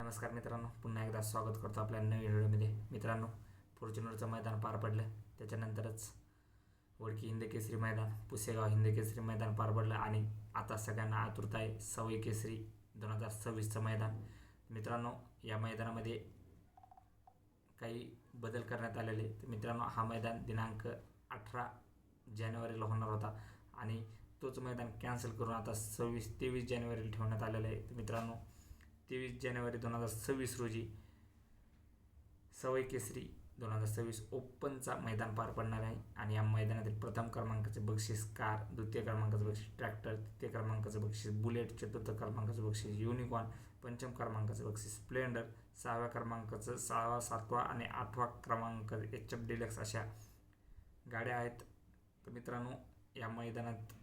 नमस्कार मित्रांनो, पुन्हा एकदा स्वागत करतो आपल्या नवीन व्हिडिओमध्ये. मित्रांनो, फॉर्च्युनरचं मैदान पार पडलं, त्याच्यानंतरच वडकी हिंद केसरी मैदान, पुसेगाव हिंद केसरी मैदान पार पडलं आणि आता सगळ्यांना आतुरता आहे सवई केसरी 2026चं मैदान. मित्रांनो, या मैदानामध्ये काही बदल करण्यात आलेले. तर मित्रांनो, हा मैदान दिनांक 18 जानेवारीला होणार होता आणि तोच मैदान कॅन्सल करून आता 23 जानेवारीला ठेवण्यात आलेलं आहे. तर मित्रांनो, 23 जानेवारी 2026 रोजी सवई केसरी 2026 ओपनचा मैदान पार पडणार आहे आणि या मैदानातील प्रथम क्रमांकाचे बक्षीस कार, द्वितीय क्रमांकाचं बक्षीस ट्रॅक्टर, तृतीय क्रमांकाचं बक्षीस बुलेट, चतुर्थ क्रमांकाचं बक्षीस युनिकॉर्न, पंचम क्रमांकाचं बक्षीस स्प्लेंडर, 6व्या क्रमांकाचं 6वा, 7वा आणि 8वा क्रमांक HF डिलक्स अशा गाड्या आहेत. तर मित्रांनो, या मैदानात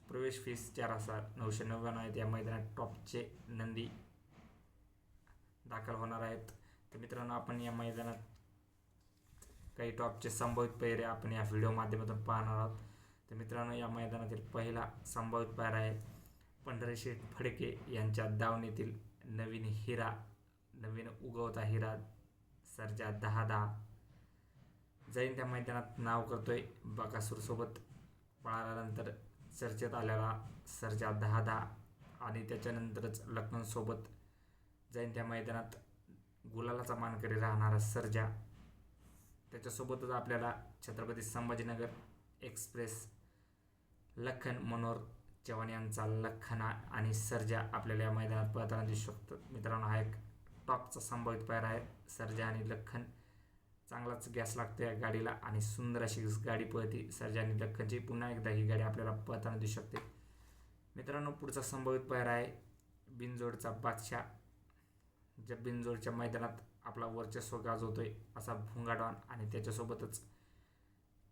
प्रवेश फीस 4,999 आहेत. या मैदानात टॉपचे नंदी दाखल होणार आहेत. तर मित्रांनो, आपण या मैदानात काही टॉपचे संभावित पैरे आपण या व्हिडिओ माध्यमातून पाहणार आहोत. तर मित्रांनो, या मैदानातील पहिला संभावित पैरा आहे पंढरीशेठ फडके यांच्या दावणीतील नवीन उगवता हिरा सर्जा 10-10 जाईन त्या मैदानात. नाव करतोय बकासूरसोबत पळाल्यानंतर चर्चेत आलेला सर्जा 10-10 आणि त्याच्यानंतरच लखनौसोबत जाईन त्या मैदानात. गुलालाचा मानकरी राहणारा सर्जा, त्याच्यासोबतच आपल्याला छत्रपती संभाजीनगर एक्सप्रेस लखन मनोहर चव्हाण यांचा लखना आणि सर्जा आपल्याला या मैदानात पळताना दिसू शकतो. मित्रांनो, हा एक टॉपचा संभावित पैरा आहे. सर्जा आणि लखन चांगलाच गॅस लागतो या गाडीला आणि सुंदर अशी गाडी पळते सर्जा आणि लखनची. पुन्हा एकदा ही गाडी आपल्याला पळताना दिसू शकते. मित्रांनो, पुढचा संभावित पैरा आहे बिनजोडचा बादशाह. ज्या बिनजोडच्या मैदानात आपला वर्चस्व गाजवतोय असा भुंगाडॉन आणि त्याच्यासोबतच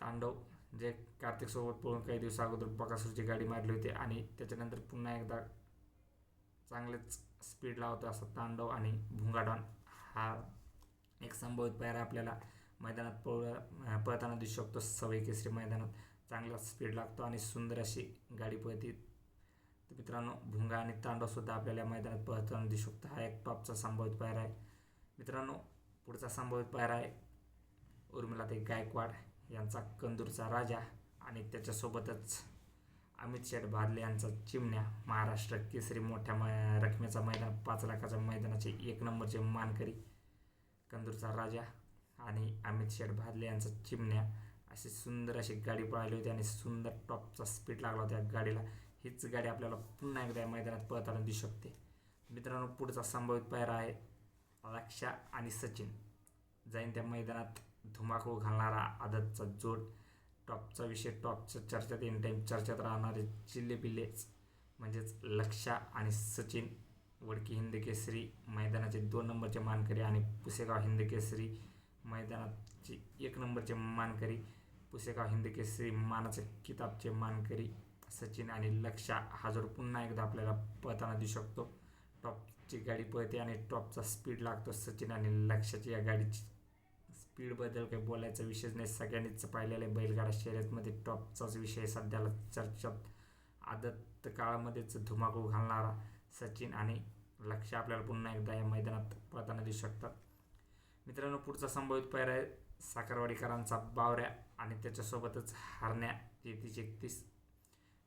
तांडव, जे कार्तिकसोबत पळून काही दिवस अगोदर बकासूरची गाडी मारली होती आणि त्याच्यानंतर पुन्हा एकदा चांगलेच स्पीड लावतो असा तांडव आणि भुंगाडॉन. हा एक संभावित पैरा आपल्याला मैदानात पळताना दिसू शकतो. सवई केसरी मैदानात चांगला स्पीड लागतो आणि सुंदर अशी गाडी पळते. तर मित्रांनो, भुंगा आणि तांडवसुद्धा आपल्याला या मैदानात पळताना दिसू शकतो. हा एक टॉपचा संभावित पैरा आहे. मित्रांनो, पुढचा संभावित पैरा आहे उर्मिलाताई गायकवाड यांचा कंदूरचा राजा आणि त्याच्यासोबतच अमित शेठ भादले यांचा चिमण्या. महाराष्ट्र केसरी मोठ्या रकमेचा मैदान 5 लाखाच्या मैदानाचे 1 नंबरचे मानकरी कंदूरचा राजा आणि अमित शेठ भादले यांचा चिमण्या. अशी सुंदर अशी गाडी पळाली होती आणि सुंदर टॉपचा स्पीड लागला होता या गाडीला. हीच गाडी आपल्याला पुन्हा एकदा मैदानात पळताना दिसू शकते. मित्रांनो, पुढचा संभावित पैरा आहे लक्ष्या आणि सचिन. जाईन त्या मैदानात धुमाकूळ घालणारा आदतचा जोड. टॉपचा विषय, टॉपच्या चर्चेत एन टाईम चर्चेत राहणारे चिल्लेपिल्लेच म्हणजेच लक्ष्या आणि सचिन. वडकी हिंद केसरी मैदानाचे 2 नंबरचे मानकरी आणि पुसेगाव हिंद केसरी मैदानाचे 1 नंबरचे मानकरी. पुसेगाव हिंद केसरी मानाचे किताबचे मानकरी सचिन आणि लक्ष्या हा जोड पुन्हा एकदा आपल्याला पळताना दिसू शकतो. टॉपची गाडी पळते आणि टॉपचा स्पीड लागतो सचिन आणि लक्ष्याची. या गाडीची स्पीडबद्दल काही बोलायचा विषयच नाही, सगळ्यांनीच पाहिलेलं आहे. बैलगाडा शर्यतमध्ये टॉपचाच विषय सध्याला चर्चेत. आदत काळामध्येच धुमाकूळ घालणारा सचिन आणि लक्ष्य आपल्याला पुन्हा एकदा या मैदानात पळताना दिसू शकतात. मित्रांनो, पुढचा संभावित पैरा आहे साखरवाडीकरांचा बावऱ्या आणि त्याच्यासोबतच हरण्या 33-31.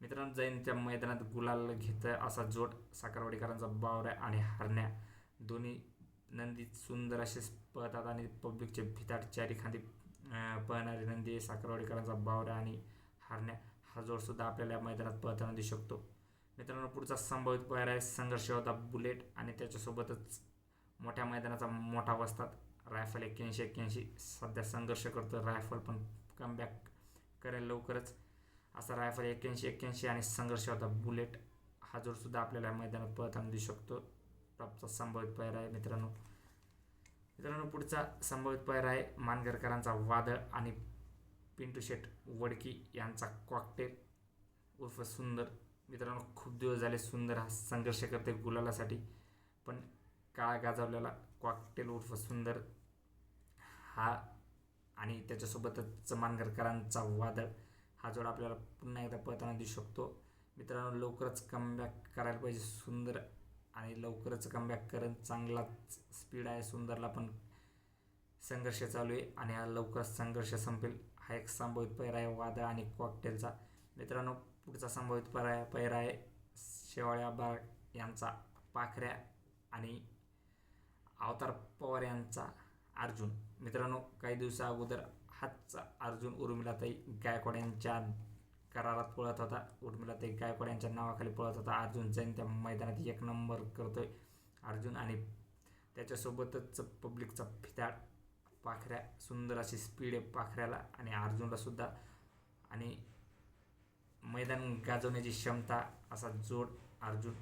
मित्रांनो, जाईन त्या मैदानात गुलाल घेतं असा जोड साखरवाडीकरांचा बावऱ्या आणि हरण्या. दोन्ही नंदी सुंदर असे पळतात आणि पब्लिकचे भिताड चारी खांदी पळणारी नंदी साखरवाडीकरांचा बावऱ्या आणि हरण्या. हा जोडसुद्धा आपल्याला या मैदानात पळताना दिसू शकतो. मित्रांनो, पुढचा संभावित पैरा आहे संघर्ष होता बुलेट आणि त्याच्यासोबतच मोठ्या मैदानाचा मोठा वस्ताद रायफल 81-81. सध्या संघर्ष करतो रायफल, पण कमबॅक करेल लवकरच असा रायफल 81-81 आणि संघर्ष होता बुलेट. हा जोडसुद्धा आपल्याला मैदानात पळताना दिसू शकतो. टॉपचा संभावित पैरा आहे. मित्रांनो, पुढचा संभावित पैरा आहे मानगरकरांचा वादळ आणि पिंटू शेठ वडकी यांचा कॉकटेल उर्फ सुंदर. मित्रांनो, खूप दिवस झाले सुंदर हा संघर्ष करते गुलालासाठी, पण काळ गाजवलेला कॉकटेल उर्फ सुंदर हा आणि त्याच्यासोबतच मानगरकरांचा वादळ हा जोड आपल्याला पुन्हा एकदा पळताना दिसू शकतो. मित्रांनो, लवकरच कमबॅक करायला पाहिजे सुंदर आणि लवकरच कमबॅक करून चांगलाच स्पीड आहे. सुंदरला पण संघर्ष चालू आहे आणि हा लवकरच संघर्ष संपेल. हा एक संभावित पैरा आहे वादळ आणि कॉकटेलचा. मित्रांनो, पुढचा संभावित पैरा आहे शेवाळ्या बाग यांचा पाखऱ्या आणि अवतार पवार यांचा अर्जुन. मित्रांनो, काही दिवसा अगोदर हाच अर्जुन उर्मिलाताई गायकवाड यांच्या करारात पळत होता. उर्मिलाताई गायकवाड यांच्या नावाखाली पळत होता. अर्जुन जैन त्या मैदानात 1 नंबर करतोय अर्जुन आणि त्याच्यासोबतच पब्लिकचा फिताड पाखऱ्या. सुंदर अशी स्पीड आहे पाखऱ्याला आणि अर्जुनला सुद्धा आणि मैदान गाजवण्याची क्षमता असा जोड अर्जुन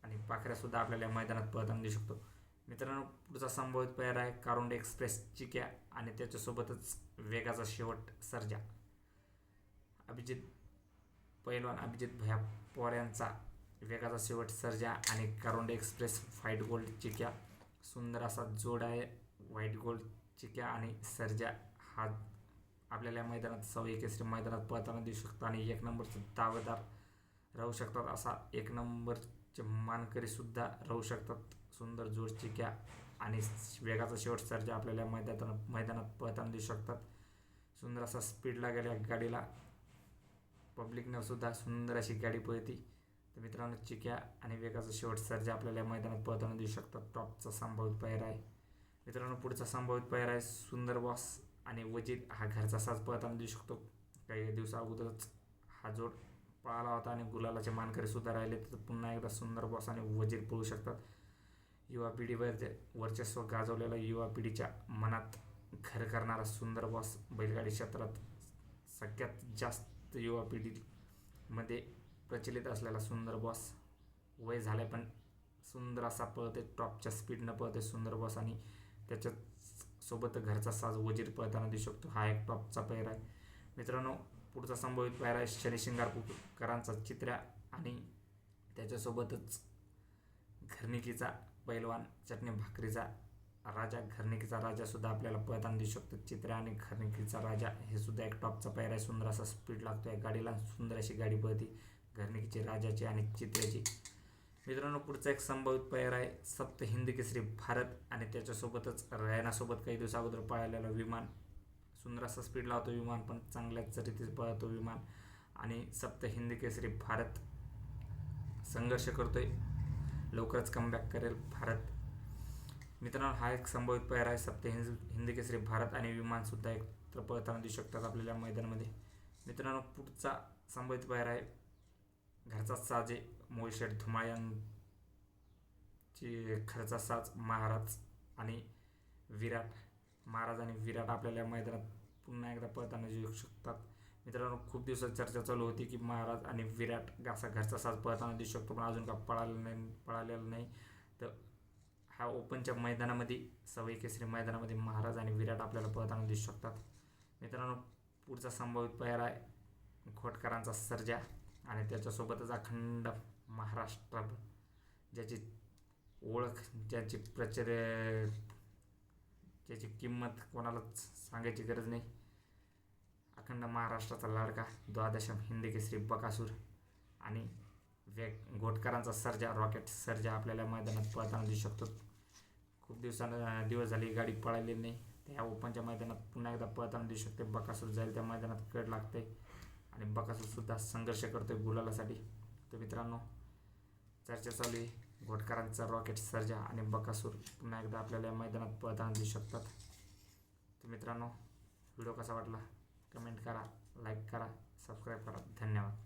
आणि पाखऱ्यासुद्धा आपल्याला मैदानात पळताना दिसू शकतो. मित्रांनो, पुढचा संभावित पैरा आहे कारुंडे एक्सप्रेस चिक्या आणि त्याच्यासोबतच वेगाचा शेवट सर्जा. पैलवान अभिजित भैया पवार यांचा वेगाचा शेवट सर्जा आणि कारुंडे एक्सप्रेस व्हाईट गोल्ड चिक्या. सुंदर असा जोड आहे व्हाईट गोल्ड चिक्या आणि सर्जा. हा आपल्याला मैदानात सवयी केसरी मैदानात पळताना दिसू शकतो आणि 1 नंबरचे दावेदार राहू शकतात. असा 1 नंबरचे मानकरी सुद्धा राहू शकतात. सुंदर जोड चिक्या आणि वेगाचा शेवट सर्जा आपल्याला मैदानात पळताना दिसू शकतात. सुंदर असा स्पीड लागेल गाडीला. पब्लिकनं सुद्धा सुंदर अशी गाडी पळती. तर मित्रांनो, चिक्या आणि वेगाचा शेवट सर्जा आपल्याला मैदानात पळताना दिसू शकतात. टॉपचा संभावित पैरा आहे. मित्रांनो, पुढचा संभावित पैरा आहे सुंदर बॉस आणि वजीर. हा घरचा साज पळताना दिसू शकतो. काही दिवसा अगोदरच हा जोड पळाला होता आणि गुलालाचे मानकरी सुद्धा राहिले. तर पुन्हा एकदा सुंदर बॉस आणि वजीर पळू शकतात. युवा पिढीवर वर्चस्व गाजवलेला, युवा पिढीच्या मनात घर करणारा सुंदर बॉस. बैलगाडी क्षेत्रात सगळ्यात जास्त युवा पिढीमध्ये प्रचलित असलेला सुंदर बॉस. वय झाले पण सुंदर असा पळते, टॉपच्या स्पीडनं पळते सुंदर बॉस आणि त्याच्यासोबत घरचा साज वजीर पळताना दिसू शकतो. हा एक टॉपचा पैरा आहे. मित्रांनो, पुढचा संभावित पैरा आहे शनी शिंगारपूरकरांचा चित्र्या आणि त्याच्यासोबतच घरनिकीचा पैलवान चटणी भाकरीचा राजा. घरनिकीचा राजा सुद्धा आपल्याला पळताना दिसू शकतो. चित्र्या आणि घरनिकीचा राजा हे सुद्धा एक टॉपचा पैरा आहे. सुंदर असा स्पीड लागतो या गाडीला. सुंदर अशी गाडी पळती घरनिकीची राजाची आणि चित्र्याची. मित्रांनो, पुढचा एक संभावित पैरा आहे सप्त हिंद केसरी भारत आणि त्याच्यासोबतच रैनासोबत काही दिवसा अगोदर पळालेला विमान. सुंदर असा स्पीड लावतो विमान, पण चांगल्याच रीतीने पळतो विमान आणि सप्त हिंद केसरी भारत संघर्ष करतोय. लवकरच कमबॅक करेल भारत. मित्रांनो, हा एक संभावित पैरा आहे सप्त हिंद केसरी भारत आणि विमान सुद्धा एक तर पळताना दिसू शकतात आपल्याला मैदानामध्ये. मित्रांनो, पुढचा संभावित पैरा आहे घरचा साजे मोहिशेठ धुमाळ यांची घरचा साज महाराज आणि विराट. महाराज आणि विराट आपल्याला मैदानात पुन्हा एकदा पळताना दिसू शकतात. मित्रांनो, खूप दिवसात चर्चा चालू होती की महाराज आणि विराट असा घरचा साज पळताना दिसू शकतो, पण अजून का पळालेला नाही. तर ह्या ओपनच्या मैदानामध्ये सवयी केसरी मैदानामध्ये महाराज आणि विराट आपल्याला पळताना दिसू शकतात. मित्रांनो, पुढचा संभावित पैरा आहे घोटकरांचा सर्जा आणि त्याच्यासोबतच अखंड महाराष्ट्र ज्याची ओळख, ज्याची ज्याची किंमत कोणालाच सांगायची गरज नाही. अखंड महाराष्ट्राचा लाडका द्वादशम हिंद केसरी बकासूर आणि घोटकरांचा सर्जा रॉकेट सर्जा आपल्याला मैदानात पळताना दिसू शकतो. खूप दिवस झाली गाडी पळाली नाही. त्या ओपनच्या मैदानात पुन्हा एकदा पळताना दिसू शकते. बकासूर जाईल त्या मैदानात कड लागते आणि बकासूरसुद्धा संघर्ष करतोय गुलालासाठी. तर मित्रांनो, चर्चा चालू आहे घोटकरांचा रॉकेट सर्जा आणि बकासूर पुन्हा एकदा आपल्याला या मैदानात पळताना दिसू शकतात. तर मित्रांनो, व्हिडिओ कसा वाटला कमेंट करा, लाईक करा, सबस्क्राईब करा. धन्यवाद.